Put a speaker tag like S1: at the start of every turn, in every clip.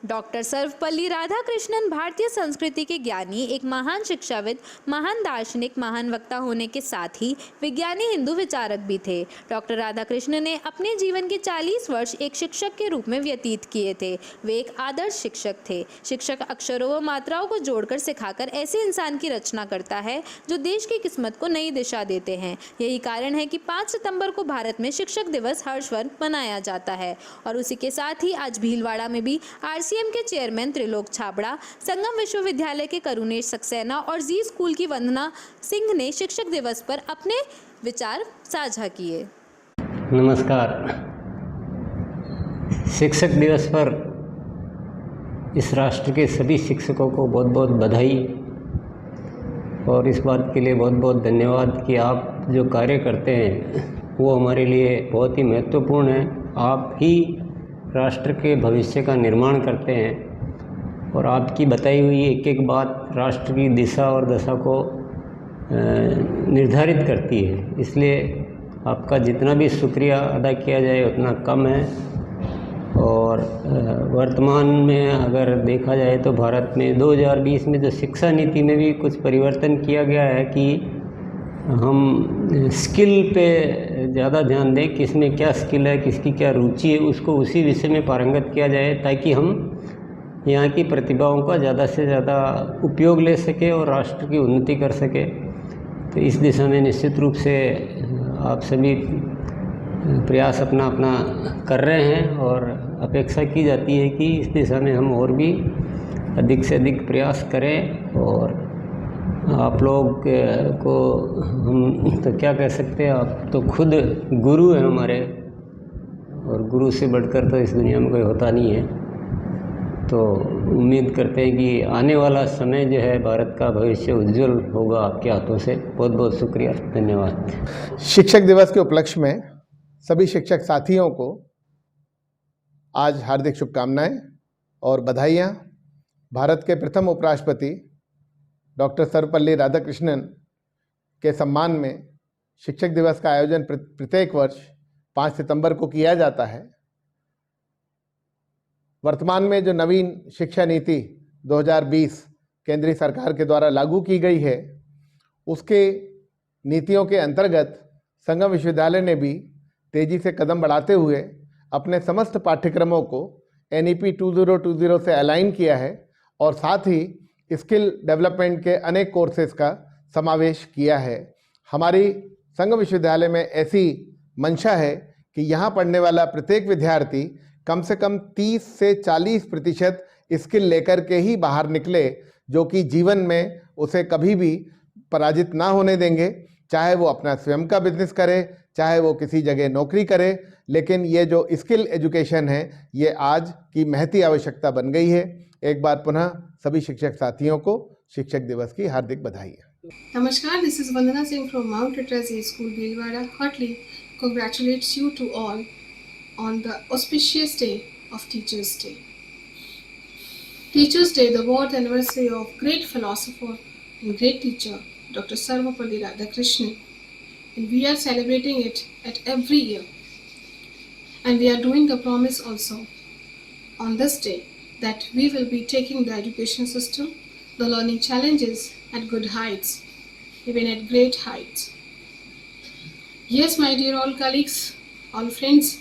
S1: Doctor Sarvepalli Radhakrishnan भारतीय संस्कृति के ज्ञानी, एक महान शिक्षाविद, महान दार्शनिक, महान वक्ता होने के साथ ही विज्ञानी, हिंदू विचारक भी थे। डॉक्टर राधाकृष्णन ने अपने जीवन के 40 वर्ष एक शिक्षक के रूप में व्यतीत किए थे। वे एक आदर्श शिक्षक थे। शिक्षक अक्षरों व मात्राओं को जोड़कर सिखाकर ऐसे इंसान की रचना करता है जो देश की किस्मत को नई दिशा देते हैं। यही कारण है कि 5 सितंबर को भारत में शिक्षक दिवस हर्षवर्ध मनाया जाता है। और उसी के साथ ही आज भीलवाड़ा में भी RCM के चेयरमैन त्रिलोक छाबड़ा, संगम विश्वविद्यालय के करुणेश सक्सेना और जी स्कूल की वंदना सिंह ने शिक्षक दिवस पर अपने विचार साझा किए।
S2: नमस्कार। शिक्षक दिवस पर इस राष्ट्र के सभी शिक्षकों को बहुत बहुत बधाई और इस बात के लिए बहुत बहुत धन्यवाद कि आप जो कार्य करते हैं वो हमारे लिए बहुत ही महत्वपूर्ण है। आप ही राष्ट्र के भविष्य का निर्माण करते हैं और आपकी बताई हुई एक एक बात राष्ट्र की दिशा और दशा को निर्धारित करती है। इसलिए आपका जितना भी शुक्रिया अदा किया जाए उतना कम है। और वर्तमान में अगर देखा जाए तो भारत में 2020 में जो शिक्षा नीति में भी कुछ परिवर्तन किया गया है कि हम स्किल पे ज़्यादा ध्यान दें, किसमें क्या स्किल है, किसकी क्या रुचि है, उसको उसी विषय में पारंगत किया जाए ताकि हम यहाँ की प्रतिभाओं का ज़्यादा से ज़्यादा उपयोग ले सके और राष्ट्र की उन्नति कर सके। तो इस दिशा में निश्चित रूप से आप सभी प्रयास अपना अपना कर रहे हैं और अपेक्षा की जाती है कि इस दिशा में हम और भी अधिक से अधिक प्रयास करें। और आप लोग को हम तो क्या कह सकते हैं, आप तो खुद गुरु हैं हमारे और गुरु से बढ़कर तो इस दुनिया में कोई होता नहीं है। तो उम्मीद करते हैं कि आने वाला समय जो है भारत का भविष्य उज्जवल होगा आपके हाथों से। बहुत बहुत शुक्रिया, धन्यवाद।
S3: शिक्षक दिवस के उपलक्ष्य में सभी शिक्षक साथियों को आज हार्दिक शुभकामनाएं और बधाइयाँ। भारत के प्रथम उपराष्ट्रपति डॉक्टर सर्वपल्ली राधाकृष्णन के सम्मान में शिक्षक दिवस का आयोजन प्रत्येक वर्ष 5 सितंबर को किया जाता है। वर्तमान में जो नवीन शिक्षा नीति 2020 केंद्रीय सरकार के द्वारा लागू की गई है, उसके नीतियों के अंतर्गत संगम विश्वविद्यालय ने भी तेजी से कदम बढ़ाते हुए अपने समस्त पाठ्यक्रमों को NEP 2020 से अलाइन किया है और साथ ही स्किल डेवलपमेंट के अनेक कोर्सेज का समावेश किया है। हमारी संगम विश्वविद्यालय में ऐसी मंशा है कि यहाँ पढ़ने वाला प्रत्येक विद्यार्थी कम से कम 30 से 40% स्किल लेकर के ही बाहर निकले, जो कि जीवन में उसे कभी भी पराजित ना होने देंगे। चाहे वो अपना स्वयं का बिजनेस करे, चाहे वो किसी जगह नौकरी करे, लेकिन ये जो स्किल एजुकेशन है ये आज की महती आवश्यकता बन गई है। एक बार पुनः सभी शिक्षक साथियों को शिक्षक दिवस की हार्दिक बधाई है।
S4: Namaskar, this is Vandana Singh from Mount Literacy School, Bhilwara. Heartily congratulates you to all on the auspicious day of Teachers' Day. Teachers' Day, the world anniversary of great philosopher and great teacher, Dr. Sarvapalli Radhakrishnan. And we are celebrating it at every year. And we are doing a promise also on this day that we will be taking the education system, the learning challenges at good heights, even at great heights. Yes, my dear all colleagues, all friends,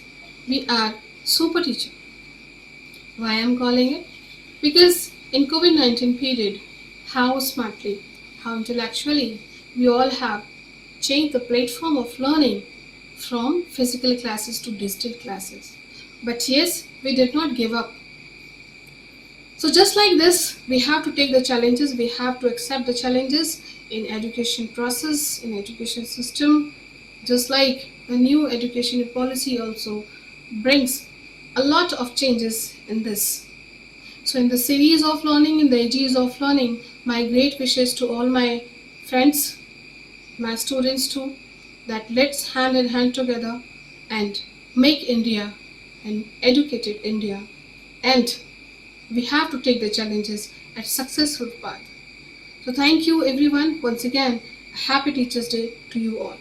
S4: we are super teacher. Why I am calling it? Because in COVID-19 period, how smartly, how intellectually we all have changed the platform of learning from physical classes to digital classes. But yes, we did not give up. So just like this, we have to take the challenges, we have to accept the challenges in education process, in education system. Just like the new education policy also brings a lot of changes in this. So in the series of learning, in the ages of learning, my great wishes to all my friends, my students too, that let's hand in hand together and make India an educated India. And we have to take the challenges at successful path. So thank you everyone. Once again, a happy Teachers' Day to you all.